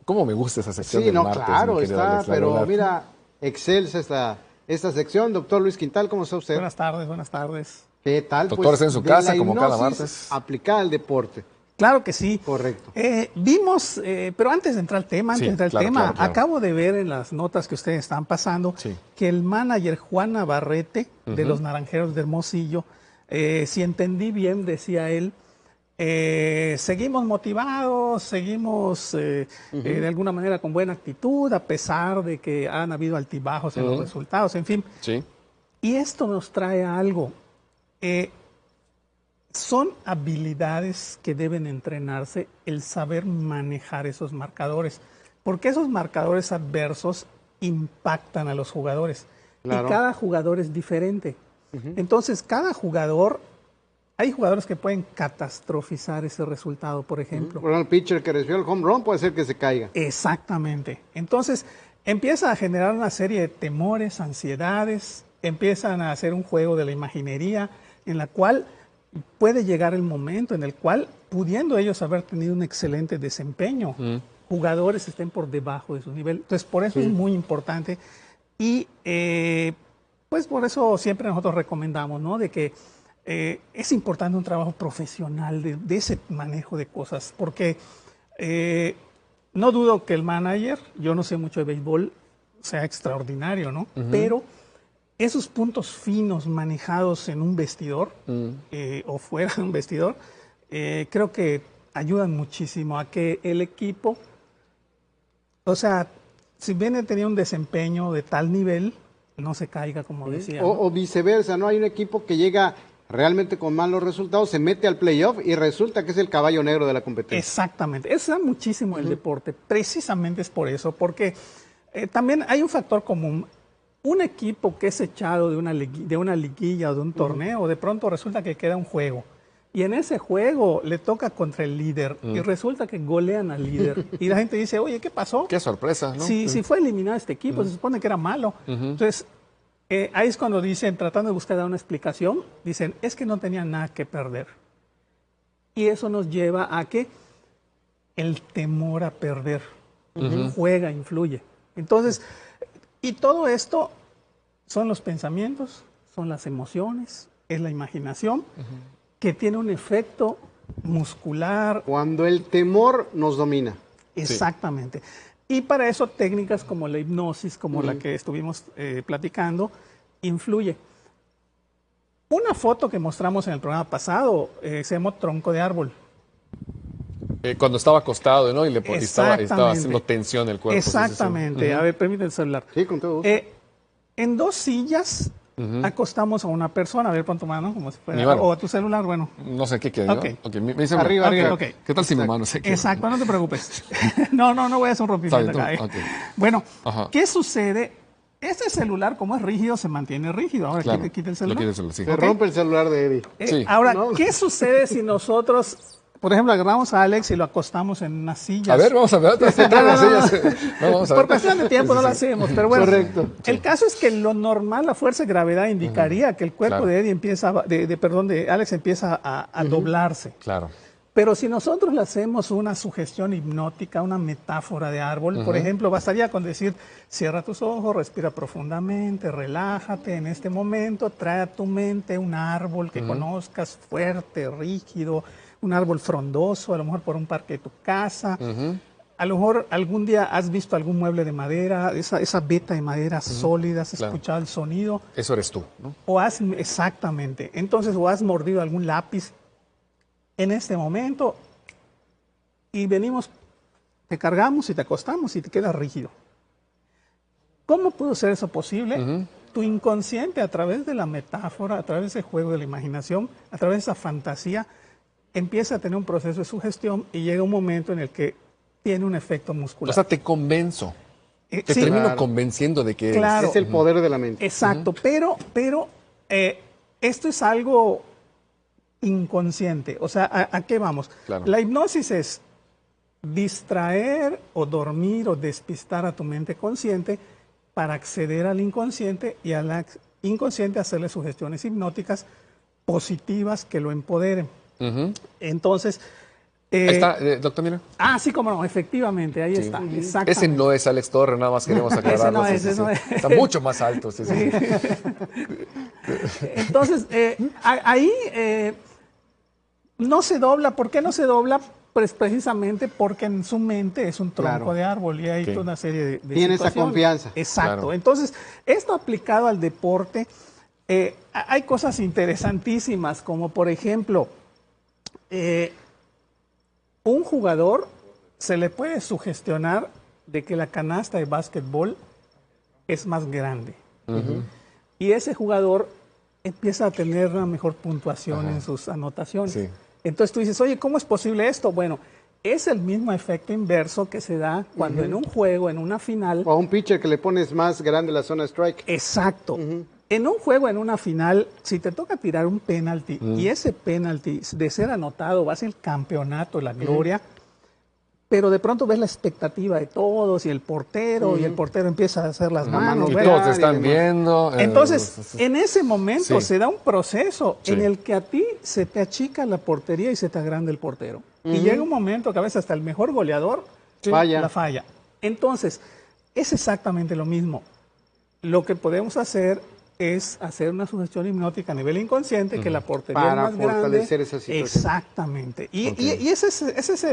¿Cómo me gusta esa sección Sí, del no, martes, claro, mi querido está, Alex, la pero verdad? mira, excelsa esta sección. Doctor Luis Quintal, ¿cómo está usted? Buenas tardes, buenas tardes. ¿Qué tal? Doctor está Pues en su de la casa, como cada hipnosis martes. aplicada al deporte. Claro que sí. Correcto. Vimos, pero antes de entrar al tema, Sí, claro, claro. acabo de ver en las notas que ustedes están pasando Sí. que el manager Juan Navarrete de los Naranjeros de Hermosillo, si entendí bien, decía él, seguimos motivados, seguimos de alguna manera con buena actitud, a pesar de que han habido altibajos en los resultados, en fin. Sí. Y esto nos trae a algo. Son habilidades que deben entrenarse, el saber manejar esos marcadores, porque esos marcadores adversos impactan a los jugadores. Claro. Y cada jugador es diferente. Entonces, cada jugador, hay jugadores que pueden catastrofizar ese resultado, por ejemplo. Por ejemplo, el pitcher que recibió el home run puede ser que se caiga. Exactamente. Entonces, empieza a generar una serie de temores, ansiedades, empiezan a hacer un juego de la imaginería en la cual puede llegar el momento en el cual, pudiendo ellos haber tenido un excelente desempeño, jugadores estén por debajo de su nivel. Entonces, por eso es muy importante. Y pues por eso siempre nosotros recomendamos, ¿no? De que es importante un trabajo profesional de ese manejo de cosas, porque no dudo que el manager, yo no sé mucho de béisbol, sea extraordinario, ¿no? Pero esos puntos finos manejados en un vestidor o fuera de un vestidor, creo que ayudan muchísimo a que el equipo, o sea, si bien tenía un desempeño de tal nivel, no se caiga, como decía. O viceversa, ¿no? Hay un equipo que llega realmente con malos resultados, se mete al playoff y resulta que es el caballo negro de la competencia. Exactamente, eso da muchísimo el deporte, precisamente es por eso, porque también hay un factor común. Un equipo que es echado de una liguilla o de un torneo, de pronto resulta que queda un juego. Y en ese juego le toca contra el líder y resulta que golean al líder. Y la gente dice, oye, ¿qué pasó? Qué sorpresa, ¿no? Si fue eliminado este equipo, se supone que era malo. Entonces, ahí es cuando dicen, tratando de buscar una explicación, dicen, es que no tenían nada que perder. Y eso nos lleva a que el temor a perder juega, influye. Entonces, y todo esto son los pensamientos, son las emociones, es la imaginación, que tiene un efecto muscular. Cuando el temor nos domina. Exactamente. Y para eso técnicas como la hipnosis, como la que estuvimos platicando, influye. Una foto que mostramos en el programa pasado se llamó tronco de árbol. Cuando estaba acostado, ¿no? Y estaba haciendo Exactamente. tensión el cuerpo. Exactamente. Sí, sí, sí. A ver, permíteme el celular. Sí, con todo gusto. En dos sillas acostamos a una persona. A ver, pon tu mano, como si fuera. Mi mano. O a tu celular, bueno. No sé qué quiere. Ok. ¿No? Me dice Arriba, arriba. Ok. ¿Qué tal si mi mano se queda? Exacto, no te preocupes. no voy a hacer un rompimiento Está acá. bien, tú, ok. Bueno, Ajá. ¿qué sucede? Este celular, como es rígido, se mantiene rígido. Ahora, Claro. quita el Lo celular. quita el celular, sí. Se rompe el celular de Eddie. Sí. Ahora, No. ¿qué sucede si nosotros, por ejemplo, agarramos a Alex y lo acostamos en unas sillas? A ver, vamos a ver. Vamos a ver. Por cuestión de tiempo no lo hacemos, pero bueno. Correcto. El caso es que lo normal, la fuerza de gravedad indicaría que el cuerpo Claro. de Eddie empieza, de Alex empieza a doblarse. Claro. Pero si nosotros le hacemos una sugestión hipnótica, una metáfora de árbol, por ejemplo, bastaría con decir, cierra tus ojos, respira profundamente, relájate en este momento, trae a tu mente un árbol que conozcas fuerte, rígido, un árbol frondoso, a lo mejor por un parque de tu casa. A lo mejor algún día has visto algún mueble de madera, esa veta de madera sólida, has Claro. escuchado el sonido. Eso eres tú, ¿no? Exactamente. Entonces, o has mordido algún lápiz en este momento y venimos, te cargamos y te acostamos y te quedas rígido. ¿Cómo pudo ser eso posible? Tu inconsciente, a través de la metáfora, a través de ese juego de la imaginación, a través de esa fantasía, empieza a tener un proceso de sugestión y llega un momento en el que tiene un efecto muscular. O sea, te convenzo. Te sí, termino Claro. convenciendo de que Claro. Es el poder de la mente. exacto, pero esto es algo inconsciente. O sea, ¿a qué vamos? Claro. La hipnosis es distraer o dormir o despistar a tu mente consciente para acceder al inconsciente y al inconsciente hacerle sugestiones hipnóticas positivas que lo empoderen. Entonces, Está, doctor Mira. Sí, como no, efectivamente, ahí está. Exactamente. Ese no es Alex Torre, nada más queremos aclararlo. Ese no es. Está mucho más alto. Sí. Entonces, ahí no se dobla. ¿Por qué no se dobla? Pues precisamente porque en su mente es un tronco de árbol y hay toda una serie de tiene esa confianza. Exacto. Claro. Entonces, esto aplicado al deporte, hay cosas interesantísimas, como por ejemplo, un jugador se le puede sugestionar de que la canasta de básquetbol es más grande. Y ese jugador empieza a tener una mejor puntuación en sus anotaciones. Sí. Entonces tú dices, oye, ¿cómo es posible esto? Bueno, es el mismo efecto inverso que se da cuando en un juego, en una final... O a un pitcher que le pones más grande la zona strike. Exacto. En un juego, en una final, si te toca tirar un penalti y ese penalti de ser anotado va a ser el campeonato, la gloria, pero de pronto ves la expectativa de todos y el portero empieza a hacer las manos. Y bueno, todos te están viendo. Entonces, en ese momento Sí. se da un proceso Sí. en el que a ti se te achica la portería y se te agranda el portero. Y llega un momento que a veces hasta el mejor goleador la falla. Entonces, es exactamente lo mismo. Lo que podemos hacer es hacer una sugestión hipnótica a nivel inconsciente que la portería Para es más grande. fortalecer esa situación. Exactamente. Y ese es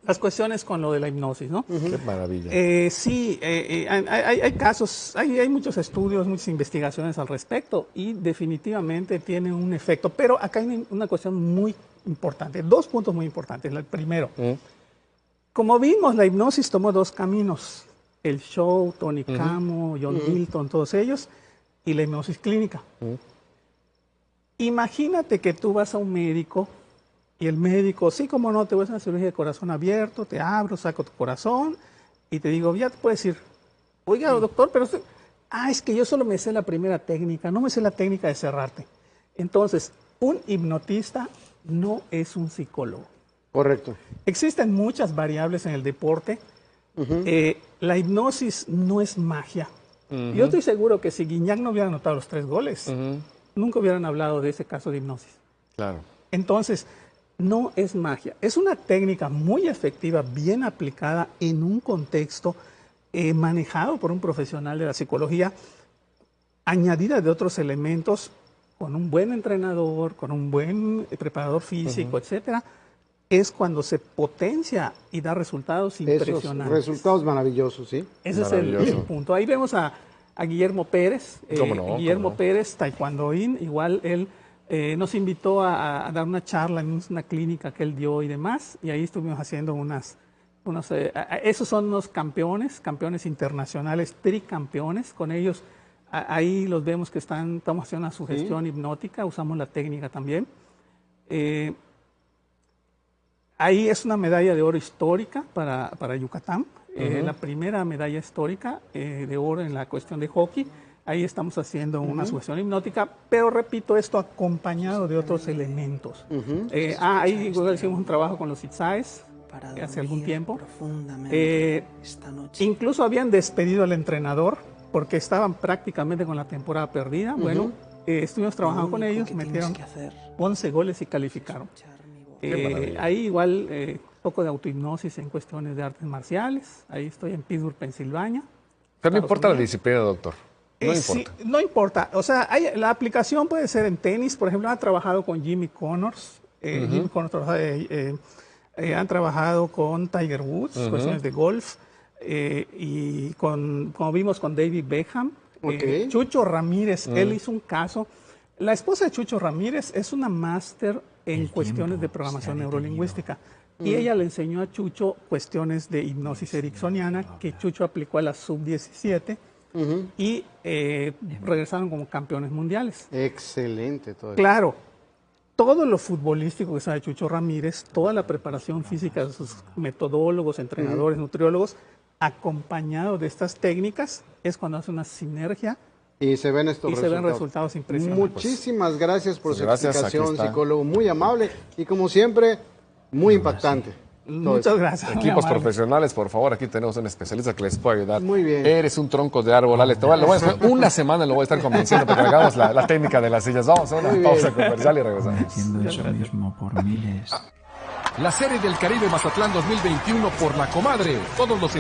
las cuestiones con lo de la hipnosis, ¿no? Qué maravilla. Sí, hay casos, hay muchos estudios, muchas investigaciones al respecto y definitivamente tiene un efecto. Pero acá hay una cuestión muy importante, 2 puntos muy importantes. El primero, como vimos, la hipnosis tomó 2 caminos. El show, Tony Camo, John Milton, todos ellos, y la hipnosis clínica. Imagínate que tú vas a un médico y el médico, sí, como no, te voy a hacer una cirugía de corazón abierto, te abro, saco tu corazón y te digo, ya te puedes ir. Oiga, doctor, pero es que yo solo me sé la primera técnica, no me sé la técnica de cerrarte. Entonces, un hipnotista no es un psicólogo. Correcto. Existen muchas variables en el deporte. La hipnosis no es magia. Yo estoy seguro que si Guiñac no hubiera anotado los 3 goles, nunca hubieran hablado de ese caso de hipnosis. Claro. Entonces, no es magia. Es una técnica muy efectiva, bien aplicada en un contexto manejado por un profesional de la psicología, añadida de otros elementos, con un buen entrenador, con un buen preparador físico, etcétera. Es cuando se potencia y da resultados impresionantes. Esos resultados maravillosos, ¿sí? Ese es el punto. Ahí vemos a Guillermo Pérez. ¿Cómo no? Guillermo Pérez, taekwondoín, igual él nos invitó a dar una charla en una clínica que él dio y demás, y ahí estuvimos haciendo esos son unos campeones internacionales, tricampeones. Con ellos, ahí los vemos que estamos haciendo una sugestión hipnótica, usamos la técnica también. Ahí es una medalla de oro histórica para Yucatán, la primera medalla histórica de oro en la cuestión de hockey. Ahí estamos haciendo una sugestión hipnótica, pero repito, esto acompañado de otros elementos. Ahí hicimos un trabajo con los Itzáes hace algún tiempo. Incluso habían despedido al entrenador porque estaban prácticamente con la temporada perdida. Bueno, estuvimos trabajando con ellos, metieron 11 goles y calificaron. Ahí igual poco de autohipnosis en cuestiones de artes marciales. Ahí estoy en Pittsburgh, Pensilvania. Pero no importa la disciplina, doctor. No importa. Sí, no importa. O sea, la aplicación puede ser en tenis. Por ejemplo, han trabajado con Jimmy Connors. Jimmy Connors han trabajado con Tiger Woods, cuestiones de golf. Y como vimos con David Beckham. Chucho Ramírez, él hizo un caso. La esposa de Chucho Ramírez es una máster en cuestiones de programación neurolingüística. Y ella le enseñó a Chucho cuestiones de hipnosis ericksoniana que Chucho aplicó a la sub-17 y regresaron como campeones mundiales. Excelente todo eso. Claro, todo lo futbolístico que sabe Chucho Ramírez, toda la preparación física de sus metodólogos, entrenadores, nutriólogos, acompañado de estas técnicas, es cuando hace una sinergia. Y se ven resultados impresionantes. Muchísimas gracias por su gracias, explicación, psicólogo, muy amable y como siempre, muy impactante. Muchas gracias. Equipos profesionales, por favor, aquí tenemos un especialista que les puede ayudar. Muy bien. Eres un tronco de árbol, Alex. Una semana lo voy a estar convenciendo para que hagamos la técnica de las sillas. Vamos a una pausa comercial y regresamos. Haciendo eso mismo por miles. La Serie del Caribe Mazatlán 2021 por La Comadre. Todos los